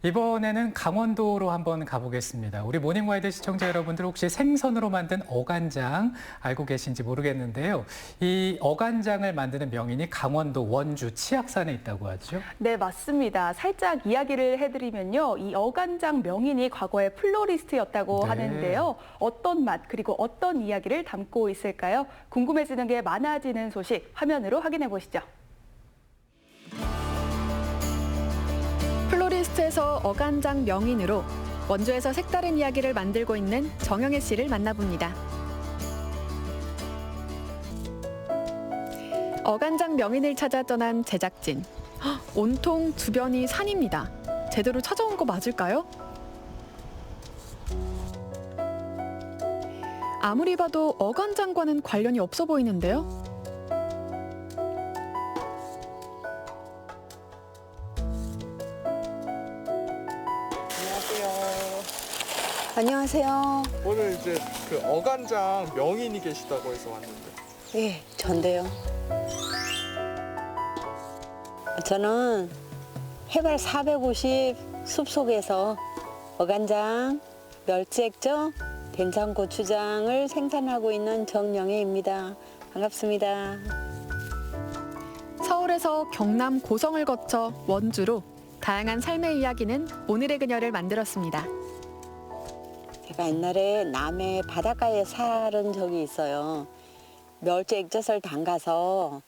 이번에는 강원도로 한번 가보겠습니다. 우리 모닝와이드 시청자 여러분들 혹시 생선으로 만든 어간장 알고 계신지 모르겠는데요. 이 어간장을 만드는 명인이 강원도 원주 치악산에 있다고 하죠? 네, 맞습니다. 살짝 이야기를 해드리면요. 이 어간장 명인이 과거에 플로리스트였다고 네. 하는데요. 어떤 맛 그리고 어떤 이야기를 담고 있을까요? 궁금해지는 게 많아지는 소식 화면으로 확인해 보시죠. 플로리스트에서 어간장 명인으로 원주에서 색다른 이야기를 만들고 있는 정영애 씨를 만나봅니다. 어간장 명인을 찾아 떠난 제작진. 온통 주변이 산입니다. 제대로 찾아온 거 맞을까요? 아무리 봐도 어간장과는 관련이 없어 보이는데요. 안녕하세요. 오늘 이제 그 어간장 명인이 계시다고 해서 왔는데. 예, 전데요. 저는 해발 450 숲속에서 어간장, 멸치액젓, 된장고추장을 생산하고 있는 정영애입니다. 반갑습니다. 서울에서 경남 고성을 거쳐 원주로 다양한 삶의 이야기는 오늘의 그녀를 만들었습니다. 제가 옛날에 남해 바닷가에 살은 적이 있어요. 멸치 액젓을 담가서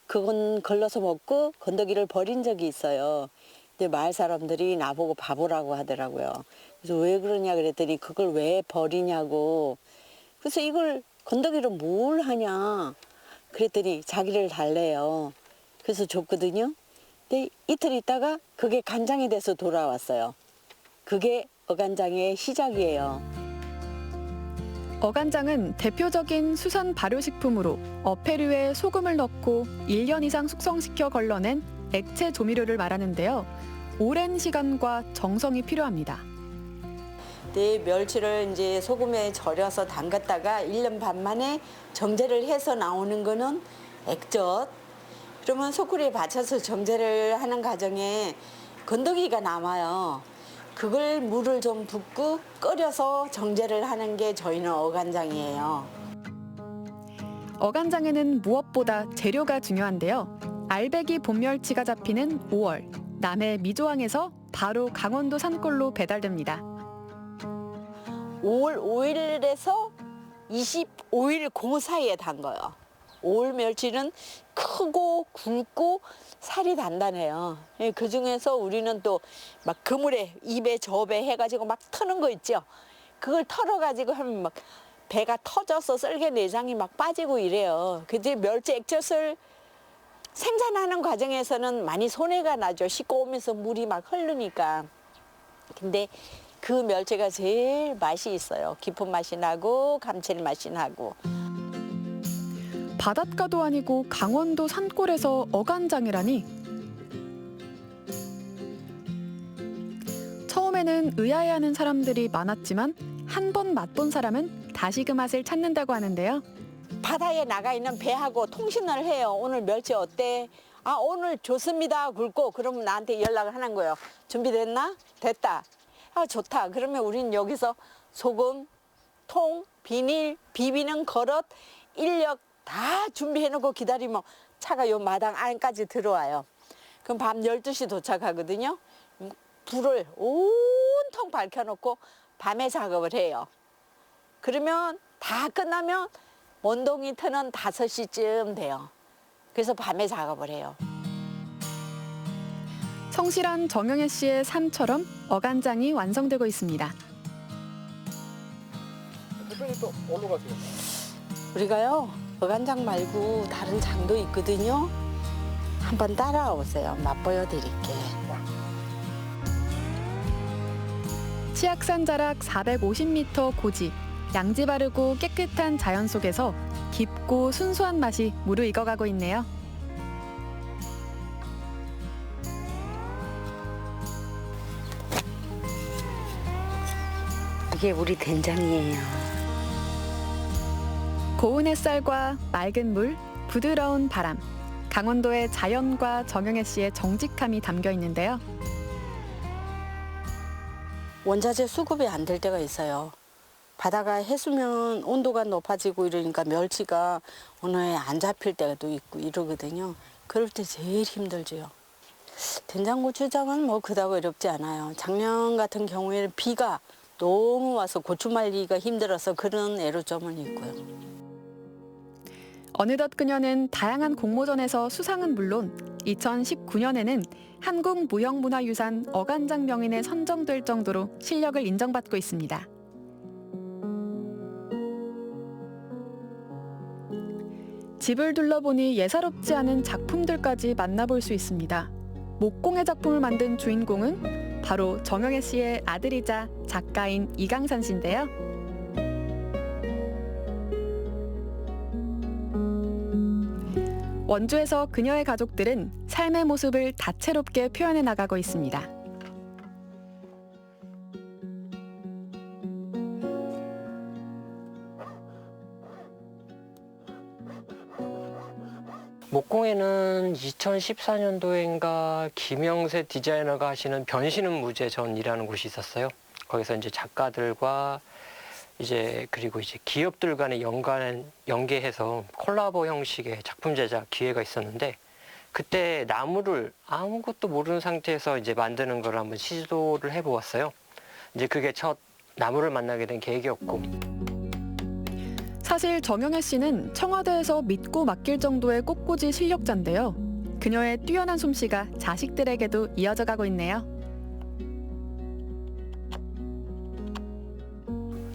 그건 걸러서 먹고 건더기를 버린 적이 있어요. 근데 마을 사람들이 나보고 바보라고 하더라고요. 그래서 왜 그러냐 그랬더니 그걸 왜 버리냐고. 그래서 이걸 건더기로 뭘 하냐 그랬더니 자기를 달래요. 그래서 줬거든요. 근데 이틀 있다가 그게 간장이 돼서 돌아왔어요. 그게 어간장의 시작이에요. 어간장은 대표적인 수산 발효식품으로 어패류에 소금을 넣고 1년 이상 숙성시켜 걸러낸 액체 조미료를 말하는데요. 오랜 시간과 정성이 필요합니다. 네, 멸치를 이제 소금에 절여서 담갔다가 1년 반 만에 정제를 해서 나오는 거는 액젓. 그러면 소쿠리에 받쳐서 정제를 하는 과정에 건더기가 남아요. 그걸 물을 좀 붓고 끓여서 정제를 하는 게 저희는 어간장이에요. 어간장에는 무엇보다 재료가 중요한데요. 알배기 봄멸치가 잡히는 5월, 남해 미조항에서 바로 강원도 산골로 배달됩니다. 5월 5일에서 25일 그 사이에 담가요. 5월 멸치는 크고 굵고 살이 단단해요. 그 중에서 우리는 또 막 그물에 입에 저배 해가지고 막 터는 거 있죠. 그걸 털어가지고 하면 막 배가 터져서 썰개 내장이 막 빠지고 이래요. 그때 멸치 액젓을 생산하는 과정에서는 많이 손해가 나죠. 씻고 오면서 물이 막 흐르니까. 근데 그 멸치가 제일 맛이 있어요. 깊은 맛이 나고 감칠맛이 나고. 바닷가도 아니고 강원도 산골에서 어간장이라니. 처음에는 의아해하는 사람들이 많았지만 한 번 맛본 사람은 다시 그 맛을 찾는다고 하는데요. 바다에 나가 있는 배하고 통신을 해요. 오늘 멸치 어때? 아, 오늘 좋습니다. 굵고. 그러면 나한테 연락을 하는 거예요. 준비됐나? 됐다. 아, 좋다. 그러면 우린 여기서 소금, 통, 비닐, 비비는 그릇, 인력 다 준비해놓고 기다리면 차가 요 마당 안까지 들어와요. 그럼 밤 12시 도착하거든요. 불을 온통 밝혀놓고 밤에 작업을 해요. 그러면 다 끝나면 원동이 트는 5시쯤 돼요. 그래서 밤에 작업을 해요. 성실한 정영애 씨의 삶처럼 어간장이 완성되고 있습니다. 대표님 또 어디로 가세요? 우리가요, 어간장 말고 다른 장도 있거든요. 한번 따라와 보세요. 맛보여 드릴게요. 치악산 자락 450m 고지, 양지 바르고 깨끗한 자연 속에서 깊고 순수한 맛이 무르익어가고 있네요. 이게 우리 된장이에요. 고운 햇살과 맑은 물, 부드러운 바람, 강원도의 자연과 정영애 씨의 정직함이 담겨 있는데요. 원자재 수급이 안 될 때가 있어요. 바다가 해수면 온도가 높아지고 이러니까 멸치가 어느 해 안 잡힐 때도 있고 이러거든요. 그럴 때 제일 힘들죠. 된장고추장은 뭐 그다고 어렵지 않아요. 작년 같은 경우에는 비가 너무 와서 고추 말리기가 힘들어서 그런 애로점은 있고요. 어느덧 그녀는 다양한 공모전에서 수상은 물론 2019년에는 한국무형문화유산 어간장 명인에 선정될 정도로 실력을 인정받고 있습니다. 집을 둘러보니 예사롭지 않은 작품들까지 만나볼 수 있습니다. 목공의 작품을 만든 주인공은 바로 정영애 씨의 아들이자 작가인 이강산 씨인데요. 원주에서 그녀의 가족들은 삶의 모습을 다채롭게 표현해 나가고 있습니다. 목공에는 2014년도인가 김영세 디자이너가 하시는 변신은 무죄 전이라는 곳이 있었어요. 거기서 이제 작가들과 그리고 기업들 간의 연계해서 콜라보 형식의 작품 제작 기회가 있었는데, 그때 나무를 아무것도 모르는 상태에서 만드는 걸 한번 시도를 해보았어요. 그게 첫 나무를 만나게 된 계기였고. 사실 정영애 씨는 청와대에서 믿고 맡길 정도의 꽃꽂이 실력자인데요. 그녀의 뛰어난 솜씨가 자식들에게도 이어져 가고 있네요.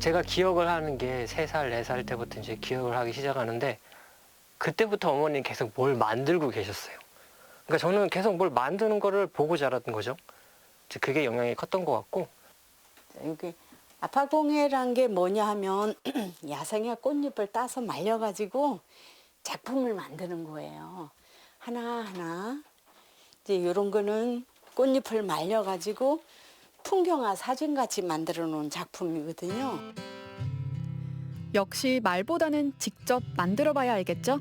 제가 기억을 하는 게 3살, 4살 때부터 기억을 하기 시작하는데, 그때부터 어머니는 계속 뭘 만들고 계셨어요. 그러니까 저는 계속 뭘 만드는 거를 보고 자랐던 거죠. 그게 영향이 컸던 것 같고. 여기 아파공예란 게 뭐냐 하면 야생의 꽃잎을 따서 말려가지고 작품을 만드는 거예요. 하나하나. 이런 거는 꽃잎을 말려가지고 풍경화 사진같이 만들어 놓은 작품이거든요. 역시 말보다는 직접 만들어 봐야 알겠죠?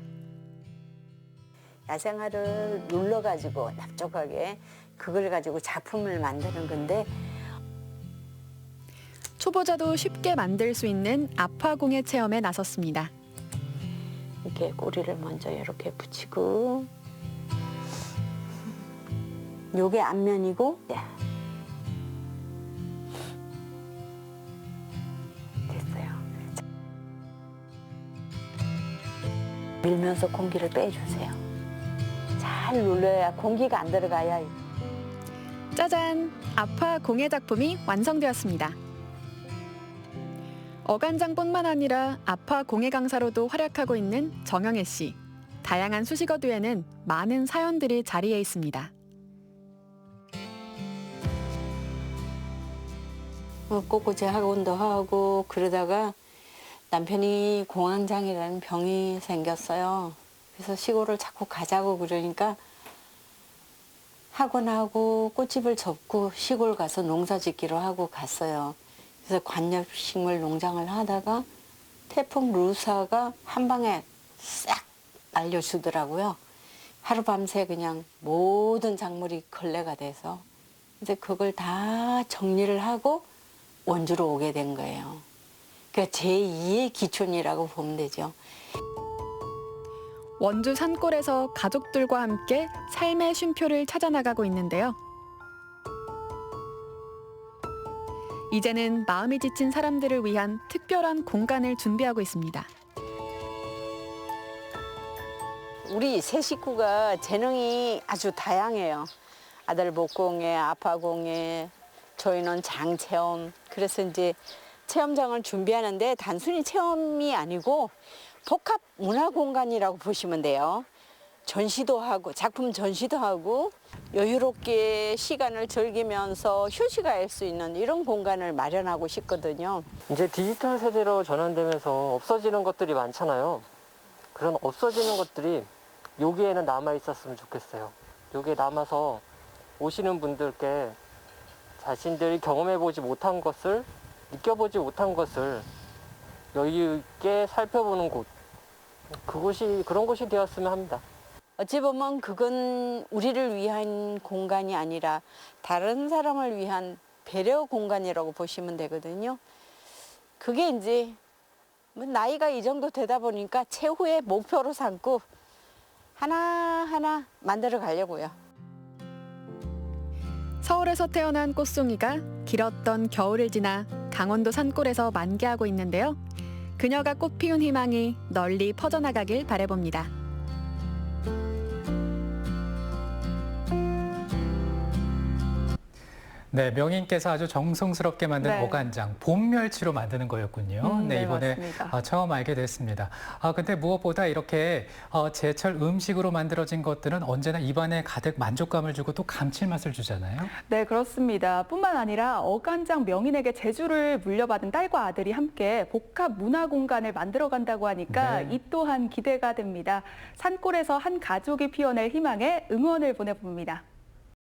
야생화를 눌러가지고 납작하게 그걸 가지고 작품을 만드는 건데, 초보자도 쉽게 만들 수 있는 아파공예 체험에 나섰습니다. 이렇게 꼬리를 먼저 이렇게 붙이고, 요게 앞면이고, 됐어요. 밀면서 공기를 빼주세요. 잘 눌러야 공기가 안 들어가야. 짜잔! 아파공예 작품이 완성되었습니다. 어간장뿐만 아니라 아파공예 강사로도 활약하고 있는 정영애 씨. 다양한 수식어도에는 많은 사연들이 자리해 있습니다. 꽃꽂이 학원도 하고 그러다가 남편이 공황장애라는 병이 생겼어요. 그래서 시골을 자꾸 가자고 그러니까 학원하고 꽃집을 접고 시골 가서 농사 짓기로 하고 갔어요. 그래서 관엽식물 농장을 하다가 태풍 루사가 한 방에 싹 알려주더라고요. 하루밤새 그냥 모든 작물이 걸레가 돼서 이제 그걸 다 정리를 하고 원주로 오게 된 거예요. 그러니까 제2의 기촌이라고 보면 되죠. 원주 산골에서 가족들과 함께 삶의 쉼표를 찾아나가고 있는데요. 이제는 마음이 지친 사람들을 위한 특별한 공간을 준비하고 있습니다. 우리 세 식구가 재능이 아주 다양해요. 아들 목공예, 아빠 공예, 저희는 장체험. 그래서 체험장을 준비하는데 단순히 체험이 아니고 복합 문화 공간이라고 보시면 돼요. 전시도 하고 작품 전시도 하고 여유롭게 시간을 즐기면서 휴식할 수 있는 이런 공간을 마련하고 싶거든요. 디지털 세대로 전환되면서 없어지는 것들이 많잖아요. 그런 없어지는 것들이 여기에는 남아 있었으면 좋겠어요. 여기에 남아서 오시는 분들께 자신들이 경험해보지 못한 것을, 느껴보지 못한 것을 여유 있게 살펴보는 곳, 그런 곳이 되었으면 합니다. 어찌 보면 그건 우리를 위한 공간이 아니라 다른 사람을 위한 배려 공간이라고 보시면 되거든요. 그게 이제 뭐 나이가 이 정도 되다 보니까 최후의 목표로 삼고 하나하나 만들어 가려고요. 서울에서 태어난 꽃송이가 길었던 겨울을 지나 강원도 산골에서 만개하고 있는데요. 그녀가 꽃 피운 희망이 널리 퍼져나가길 바라봅니다. 네, 명인께서 아주 정성스럽게 만든 네. 어간장, 봄멸치로 만드는 거였군요. 네, 이번에 맞습니다. 처음 알게 됐습니다. 근데 무엇보다 이렇게 제철 음식으로 만들어진 것들은 언제나 입안에 가득 만족감을 주고 또 감칠맛을 주잖아요. 네, 그렇습니다. 뿐만 아니라 어간장 명인에게 제주를 물려받은 딸과 아들이 함께 복합 문화 공간을 만들어간다고 하니까 네. 이 또한 기대가 됩니다. 산골에서 한 가족이 피워낼 희망에 응원을 보내봅니다.